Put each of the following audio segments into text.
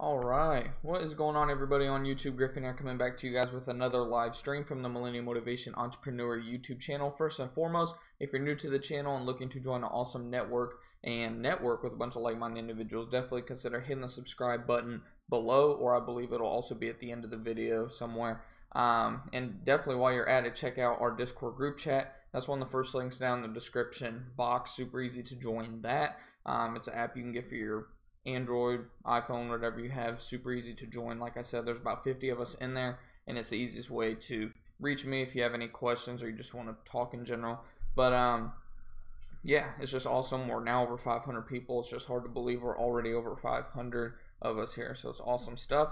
Alright, what is going on everybody on YouTube? Griffin here, coming back to you guys with another live stream from the Millennial Motivation Entrepreneur YouTube channel. First and foremost, if you're new to the channel and looking to join an awesome network and network with a bunch of like-minded individuals, definitely consider hitting the subscribe button below, or I believe it'll also be at the end of the video somewhere. And definitely while you're at it, check out our Discord group chat. That's one of the first links down in the description box. Super easy to join that. It's an app you can get for your Android, iPhone, whatever you have. Super easy to join. Like I said, there's about 50 of us in there, and it's the easiest way to reach me if you have any questions or you just want to talk in general. But yeah, it's just awesome. We're now over 500 people. It's just hard to believe we're already over 500 of us here, so it's awesome stuff.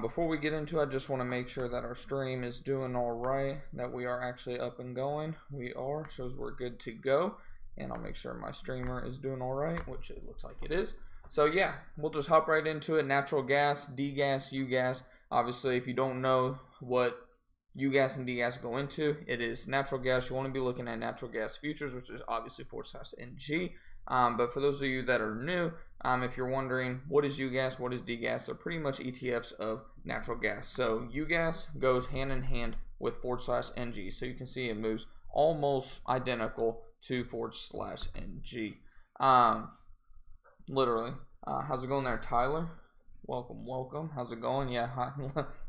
Before we get into it, I just want to make sure that our stream is doing all right, that we are actually up and going. We are, shows we're good to go, and I'll make sure my streamer is doing all right, which it looks like it is. So yeah, we'll just hop right into it. Natural gas, DGAZ, UGAZ. Obviously, if you don't know what UGAZ and DGAZ go into, it is natural gas. You want to be looking at natural gas futures, which is obviously /NG. But for those of you that are new, if you're wondering what is UGAZ, what is DGAZ, they're pretty much ETFs of natural gas. So UGAZ goes hand in hand with /NG. So you can see it moves almost identical to /NG. Literally. How's it going there, Tyler? Welcome. How's it going? Yeah, hi.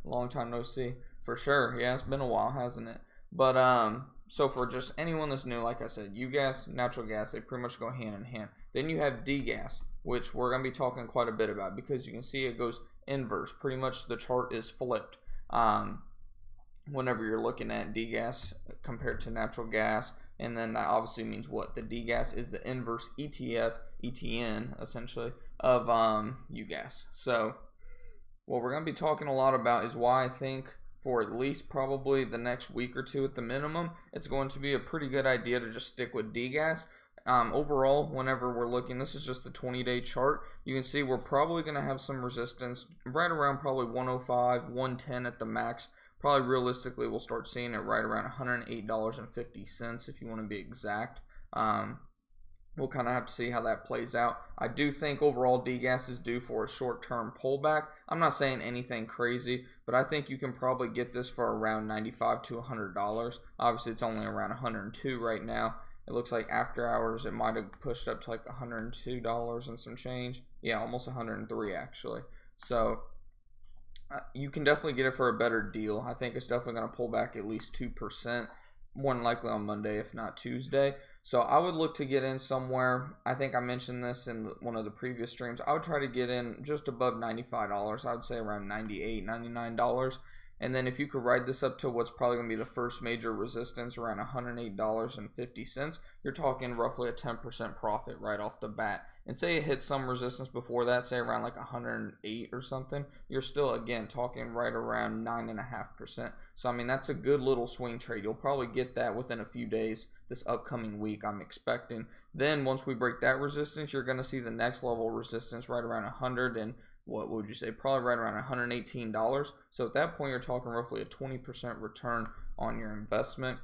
Long time no see. For sure. Yeah, it's been a while, hasn't it? But so for just anyone that's new, like I said, UGAZ, natural gas, they pretty much go hand in hand. Then you have DGAZ, which we're going to be talking quite a bit about because you can see it goes inverse. Pretty much the chart is flipped. Whenever you're looking at DGAZ compared to natural gas, and then that obviously means what? The DGAZ is the inverse ETF, ETN, essentially, of UGAZ. So what we're going to be talking a lot about is why I think for at least probably the next week or two at the minimum, it's going to be a pretty good idea to just stick with DGAZ. Overall, whenever we're looking, this is just the 20-day chart. You can see we're probably going to have some resistance right around probably 105, 110 at the max. Probably realistically, we'll start seeing it right around $108.50 if you want to be exact. We'll kind of have to see how that plays out. I do think overall DGAZ is due for a short-term pullback. I'm not saying anything crazy, but I think you can probably get this for around $95 to $100. Obviously, it's only around $102 right now. It looks like after hours, it might have pushed up to like $102 and some change. Yeah, almost $103 actually. So you can definitely get it for a better deal. I think it's definitely going to pull back at least 2%, more than likely on Monday, if not Tuesday. So I would look to get in somewhere. I think I mentioned this in one of the previous streams. I would try to get in just above $95. I would say around $98, $99. And then if you could ride this up to what's probably going to be the first major resistance, around $108.50, you're talking roughly a 10% profit right off the bat. And say it hits some resistance before that, say around like 108 or something, you're still, again, talking right around 9.5%. So, I mean, that's a good little swing trade. You'll probably get that within a few days this upcoming week, I'm expecting. Then once we break that resistance, you're going to see the next level resistance right around 100 and what would you say, probably right around $118. So at that point, you're talking roughly a 20% return on your investment.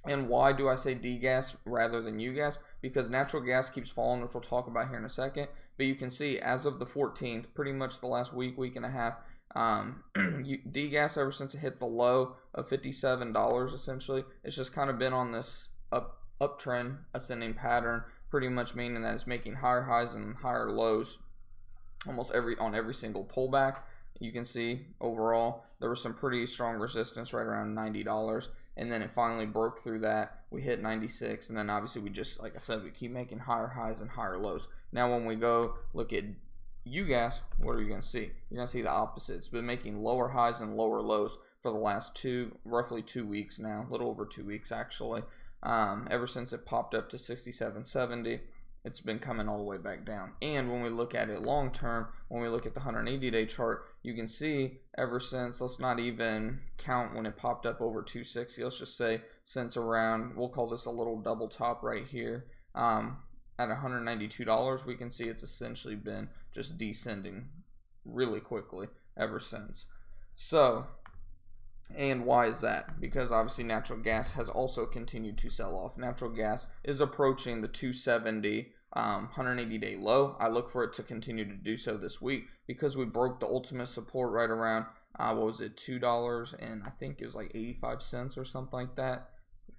And why do I say DGAZ rather than UGAZ? Because natural gas keeps falling, which we'll talk about here in a second. But you can see as of the 14th, pretty much the last week and a half, DGAZ ever since it hit the low of $57, essentially, it's just kind of been on this uptrend, ascending pattern, pretty much meaning that it's making higher highs and higher lows almost on every single pullback. You can see overall there was some pretty strong resistance right around $90, and then it finally broke through that. We hit 96, and then obviously we just, like I said, we keep making higher highs and higher lows. Now when we go look at UGAZ, what are you going to see? You're going to see the opposite. It's been making lower highs and lower lows for the last roughly 2 weeks now, a little over 2 weeks actually. Ever since it popped up to 67.70, it's been coming all the way back down. And when we look at it long term, when we look at the 180-day chart, you can see ever since, let's not even count when it popped up over 260, let's just say since around, we'll call this a little double top right here, at $192, we can see it's essentially been just descending really quickly ever since. So, and why is that? Because obviously natural gas has also continued to sell off. Natural gas is approaching the 270 180-day low. I look for it to continue to do so this week because we broke the ultimate support right around what was it, $2 and I think it was like 85 cents or something like that.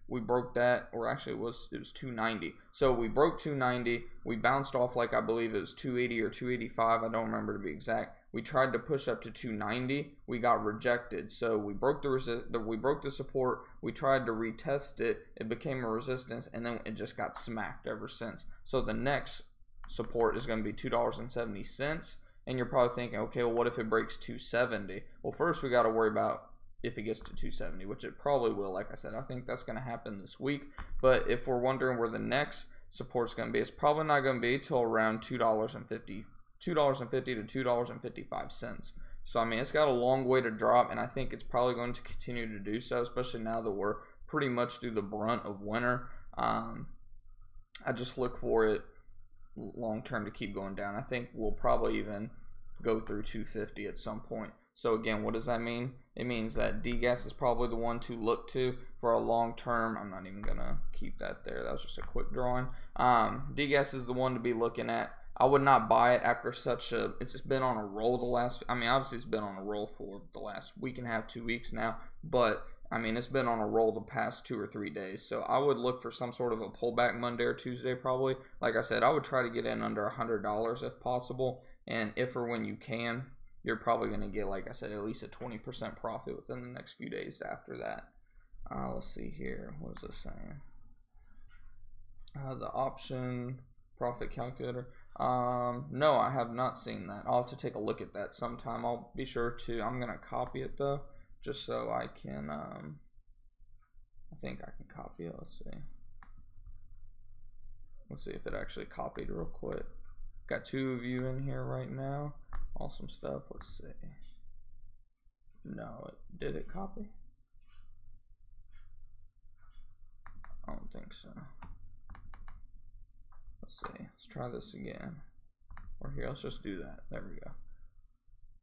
We broke that, or actually it was $2.90. So we broke $2.90. We bounced off like I believe it was $2.80 or $2.85. I don't remember to be exact. We tried to push up to $2.90. We got rejected. So we broke the support. We tried to retest it. It became a resistance, and then it just got smacked ever since. So the next support is going to be $2.70. And you're probably thinking, okay, well, what if it breaks $2.70? Well, first we got to worry about if it gets to $2.70, which it probably will. Like I said, I think that's going to happen this week. But if we're wondering where the next support is going to be, it's probably not going to be till around $2.50 to $2.55. So I mean, it's got a long way to drop, and I think it's probably going to continue to do so, especially now that we're pretty much through the brunt of winter. I just look for it long term to keep going down. I think we'll probably even go through 250 at some point. So again, what does that mean? It means that DGAZ is probably the one to look to for a long term. I'm not even gonna keep that there. That was just a quick drawing. DGAZ is the one to be looking at. I would not buy it after such a, it's just been on a roll the last, I mean, obviously it's been on a roll for the last week and a half, 2 weeks now, but I mean, it's been on a roll the past 2 or 3 days. So I would look for some sort of a pullback Monday or Tuesday probably. Like I said, I would try to get in under $100 if possible. And if or when you can, you're probably going to get, like I said, at least a 20% profit within the next few days after that. Let's see here. What is this saying? The option profit calculator. No, I have not seen that. I'll have to take a look at that sometime. I'll be sure to. I'm going to copy it though, just so I can, I think I can copy it. Let's see if it actually copied real quick. Got 2 of you in here right now. Awesome stuff. Let's see. No, did it copy? I don't think so. Let's see. Let's try this again. Or here, let's just do that. There we go.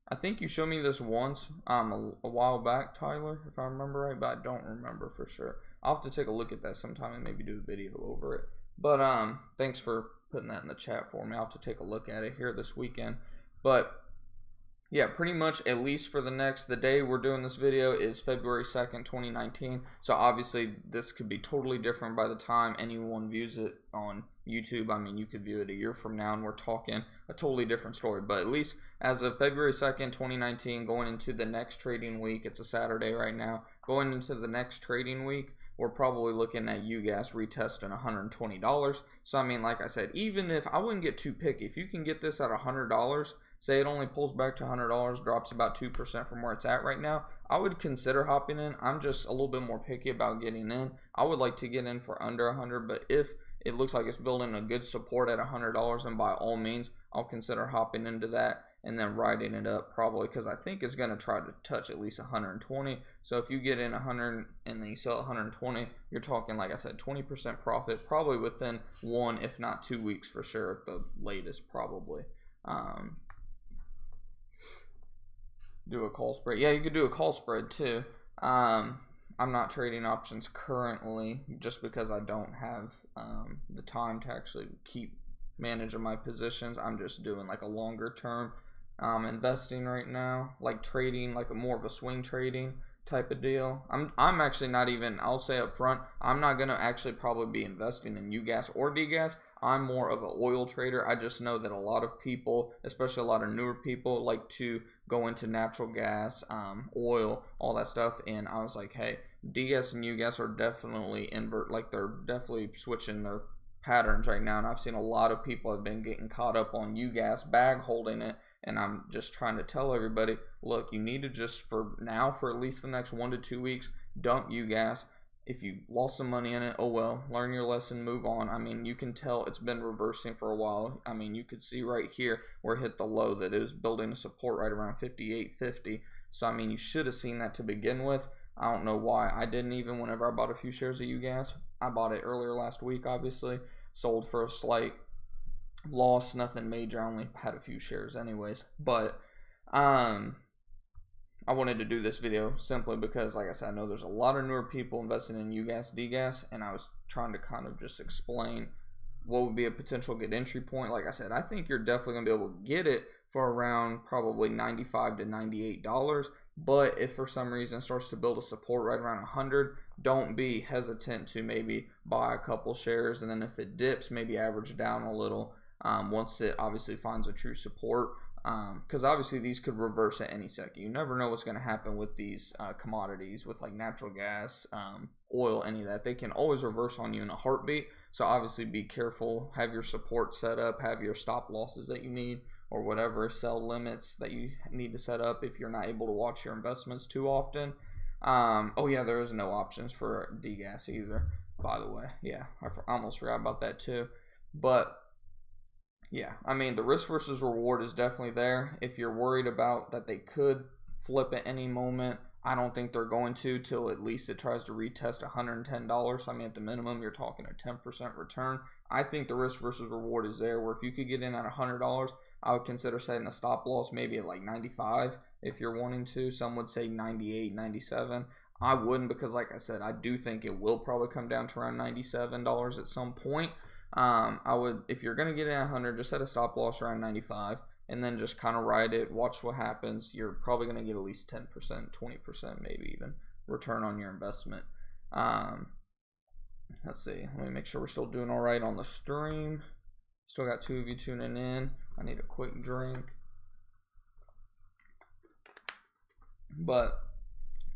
I think you showed me this once a while back, Tyler, if I remember right, but I don't remember for sure. I'll have to take a look at that sometime and maybe do a video over it. But thanks for putting that in the chat for me. I'll have to take a look at it here this weekend. But yeah, pretty much at least for the day we're doing this video is February 2nd, 2019. So obviously this could be totally different by the time anyone views it on YouTube. I mean, you could view it a year from now and we're talking a totally different story. But at least as of February 2nd, 2019, going into the next trading week, it's a Saturday right now, going into the next trading week, we're probably looking at UGAZ retesting $120. So I mean, like I said, even if I wouldn't get too picky, if you can get this at $100, say it only pulls back to $100, drops about 2% from where it's at right now, I would consider hopping in. I'm just a little bit more picky about getting in. I would like to get in for under 100, but if it looks like it's building a good support at $100, and by all means, I'll consider hopping into that and then riding it up probably, because I think it's going to try to touch at least 120. So if you get in 100 and then you sell 120, you're talking, like I said, 20% profit probably within 1 if not 2 weeks for sure at the latest probably. Do a call spread. Yeah, you could do a call spread too. I'm not trading options currently just because I don't have the time to actually keep managing my positions. I'm just doing like a longer term investing right now, like trading, like a more of a swing trading type of deal. I'm actually not even, I'll say up front, I'm not going to actually probably be investing in UGAZ or DGAZ. I'm more of an oil trader. I just know that a lot of people, especially a lot of newer people, like to go into natural gas, oil, all that stuff. And I was like, hey, DGAZ and UGAZ are definitely they're definitely switching their patterns right now. And I've seen a lot of people have been getting caught up on UGAZ, bag holding it. And I'm just trying to tell everybody, look, you need to just, for now, for at least the next 1 to 2 weeks, dump UGAZ. If you lost some money in it, oh well, learn your lesson, move on. I mean, you can tell it's been reversing for a while. I mean, you could see right here where it hit the low that it was building a support right around 58.50. So, I mean, you should have seen that to begin with. I don't know why I didn't even whenever I bought a few shares of UGAZ. I bought it earlier last week, obviously. Sold for a slight loss, nothing major. I only had a few shares anyways. But, I wanted to do this video simply because, like I said, I know there's a lot of newer people investing in UGAZ, DGAZ, and I was trying to kind of just explain what would be a potential good entry point? Like I said, I think you're definitely going to be able to get it for around probably $95 to $98. But if for some reason it starts to build a support right around 100, don't be hesitant to maybe buy a couple shares, and then if it dips, maybe average down a little once it obviously finds a true support. Because obviously these could reverse at any second. You never know what's going to happen with these commodities, with like natural gas, oil, any of that. They can always reverse on you in a heartbeat. So obviously be careful. Have your support set up. Have your stop losses that you need, or whatever sell limits that you need to set up if you're not able to watch your investments too often. Oh yeah, there is no options for DGAZ either, by the way. Yeah, I almost forgot about that too. But yeah, I mean, the risk versus reward is definitely there. If you're worried about that they could flip at any moment, I don't think they're going to till at least it tries to retest $110. I mean, at the minimum, you're talking a 10% return. I think the risk versus reward is there, where if you could get in at $100, I would consider setting a stop loss maybe at like 95 if you're wanting to. Some would say 98, 97. I wouldn't, because like I said, I do think it will probably come down to around $97 at some point. I would, if you're going to get in at 100, just set a stop loss around 95 and then just kind of ride it, watch what happens. You're probably going to get at least 10%, 20%, maybe even return on your investment. Let's see. Let me make sure we're still doing all right on the stream. Still got 2 of you tuning in. I need a quick drink. But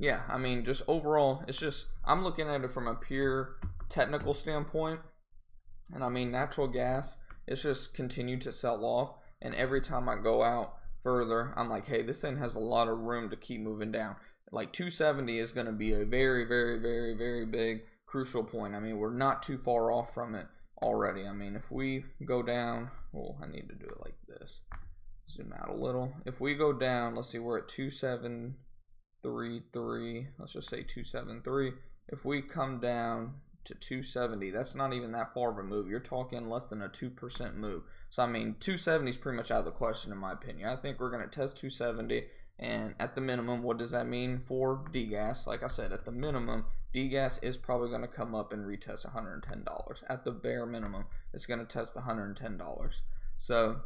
yeah, I mean, just overall, it's just, I'm looking at it from a pure technical standpoint. And I mean, natural gas, it's just continued to sell off. And every time I go out further, I'm like, hey, this thing has a lot of room to keep moving down. Like 270 is going to be a very, very, very, very big crucial point. I mean, we're not too far off from it already. I mean, if we go down, well, I need to do it like this. Zoom out a little. If we go down, let's see, we're at 2733. Let's just say 273. If we come down to 270, that's not even that far of a move. You're talking less than a 2% move. So I mean, 270 is pretty much out of the question in my opinion. I think we're going to test 270, and at the minimum, what does that mean for DGAZ? Like I said, at the minimum, DGAZ is probably going to come up and retest $110. At the bare minimum, it's going to test the $110. So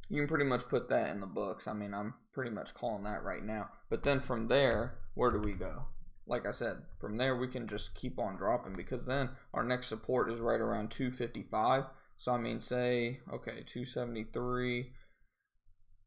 you can pretty much put that in the books. I mean, I'm pretty much calling that right now. But then from there, where do we go? Like I said, from there we can just keep on dropping, because then our next support is right around 255. So I mean, say, okay, 273.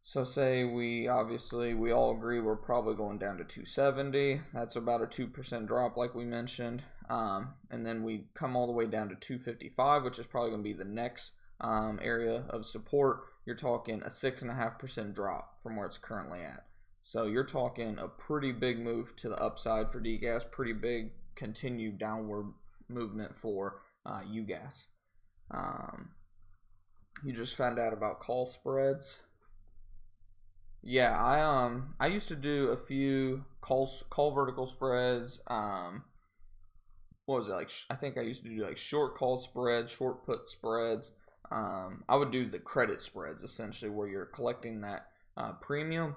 So say we all agree we're probably going down to 270. That's about a 2% drop like we mentioned. And then we come all the way down to 255, which is probably going to be the next area of support. You're talking a 6.5% drop from where it's currently at. So you're talking a pretty big move to the upside for DGAZ, pretty big continued downward movement for UGAZ. You just found out about call spreads. Yeah, I used to do a few call vertical spreads. What was it, like? I think I used to do like short call spreads, short put spreads. I would do the credit spreads essentially, where you're collecting that premium.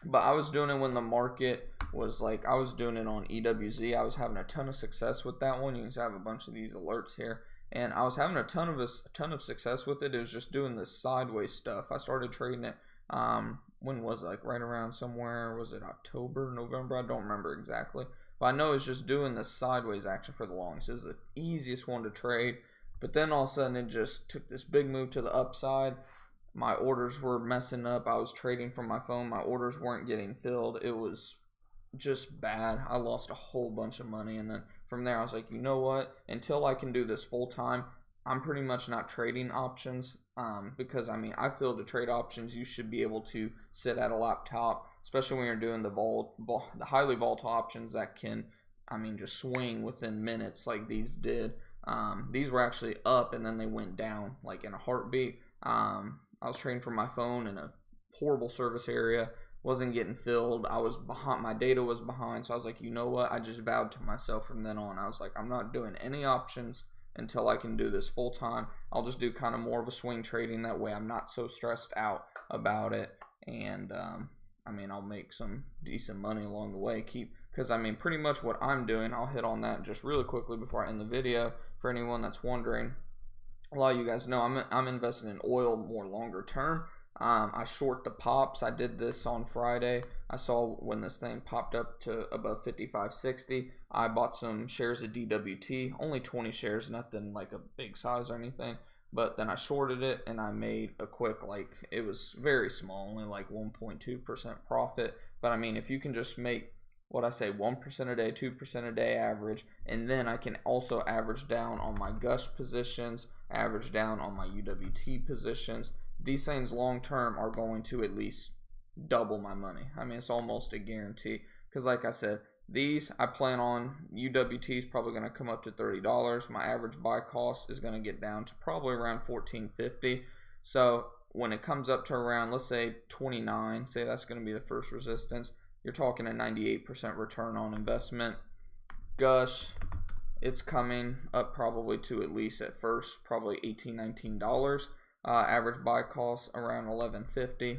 But I was doing it when the market was like, I was doing it on EWZ. I was having a ton of success with that one. You can have a bunch of these alerts here, and I was having a ton of success with it. It was just doing this sideways stuff. I started trading it. When was it? Like right around somewhere, was it October, November? I don't remember exactly, but I know it's just doing the sideways action for the longs. This is the easiest one to trade. But then all of a sudden it just took this big move to the upside. My orders were messing up. I was trading from my phone. My orders weren't getting filled. It was just bad. I lost a whole bunch of money. And then from there, I was like, you know what? Until I can do this full time, I'm pretty much not trading options. Because, I mean, I feel to trade options, you should be able to sit at a laptop, especially when you're doing the highly volatile options that can, I mean, just swing within minutes like these did. These were actually up and then they went down like in a heartbeat. I was trading from my phone in a horrible service area, wasn't getting filled. I was behind, my data was behind, so I was like, you know what? I just vowed to myself from then on. I was like, I'm not doing any options until I can do this full time. I'll just do kind of more of a swing trading. That way I'm not so stressed out about it. And I mean, I'll make some decent money along the way. Because I mean, pretty much what I'm doing, I'll hit on that just really quickly before I end the video for anyone that's wondering. a lot of you guys know I'm invested in oil more longer term. I short the pops. I did this on Friday. I saw when this thing popped up to above 55.60. I bought some shares of DWT, only 20 shares, nothing like a big size or anything. But then I shorted it and I made a quick, like, it was very small, only like 1.2% profit. But I mean, if you can just make what I say 1% a day, 2% a day average, and then I can also average down on my gush positions, average down on my UWT positions. These things long term are going to at least double my money. I mean, it's almost a guarantee, because like I said, these I plan on, UWT is probably going to come up to $30. My average buy cost is going to get down to probably around $14.50. So when it comes up to around, let's say 29, say that's going to be the first resistance, you're talking a 98% return on investment. Gush, it's coming up probably to at least at first probably $18, $19. Average buy cost around $11.50.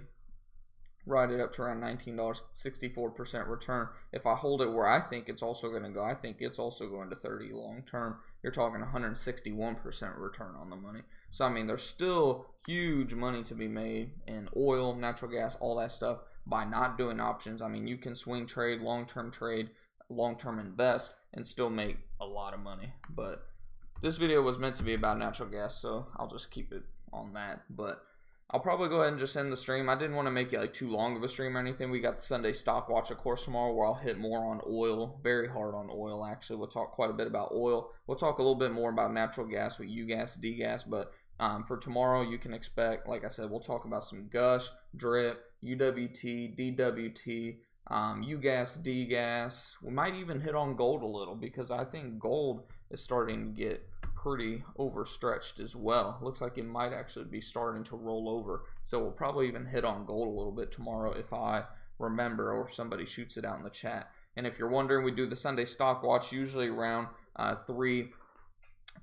Ride it up to around $19, 64% return. If I hold it where I think it's also going to go, I think it's also going to 30 long term. You're talking 161% return on the money. So I mean, there's still huge money to be made in oil, natural gas, all that stuff by not doing options. I mean, you can swing trade, long-term invest, and still make a lot of money. But this video was meant to be about natural gas, so I'll just keep it on that. But I'll probably go ahead and just end the stream. I didn't want to make it like too long of a stream or anything. We got the Sunday stock watch, of course, tomorrow, where I'll hit more on oil, very hard on oil, actually. We'll talk quite a bit about oil. We'll talk a little bit more about natural gas with UGAZ, DGAZ, but for tomorrow, you can expect, like I said, we'll talk about some gush, drip, UWT, DWT, UGAZ, DGAZ. We might even hit on gold a little, because I think gold is starting to get pretty overstretched as well. Looks like it might actually be starting to roll over. So we'll probably even hit on gold a little bit tomorrow if I remember, or if somebody shoots it out in the chat. And if you're wondering, we do the Sunday stock watch usually around 3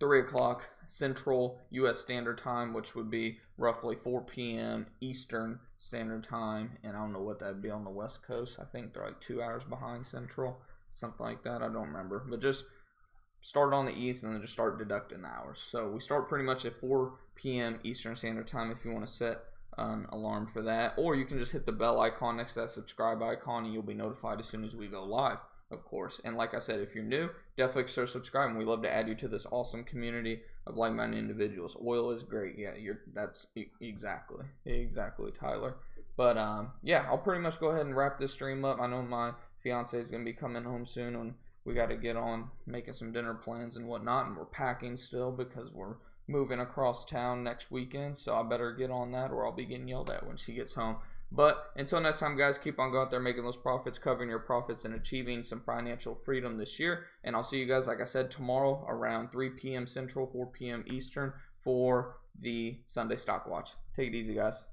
o'clock Central U.S. Standard Time, which would be roughly 4 p.m. Eastern Standard Time. And I don't know what that would be on the West Coast. I think they're like 2 hours behind Central, something like that. I don't remember. But just start on the East and then just start deducting the hours. So we start pretty much at 4 p.m. Eastern Standard Time if you want to set an alarm for that. Or you can just hit the bell icon next to that subscribe icon and you'll be notified as soon as we go live, of course. And like I said, if you're new, definitely consider subscribing. We love to add you to this awesome community of like-minded individuals. Oil is great. Yeah, that's exactly Tyler. But yeah, I'll pretty much go ahead and wrap this stream up. I know my fiance is going to be coming home soon, and we got to get on making some dinner plans and whatnot, and we're packing still because we're moving across town next weekend, so I better get on that or I'll be getting yelled at when she gets home. But until next time, guys, keep on going out there making those profits, covering your profits, and achieving some financial freedom this year. And I'll see you guys, like I said, tomorrow around 3 p.m. Central, 4 p.m. Eastern for the Sunday Stock Watch. Take it easy, guys.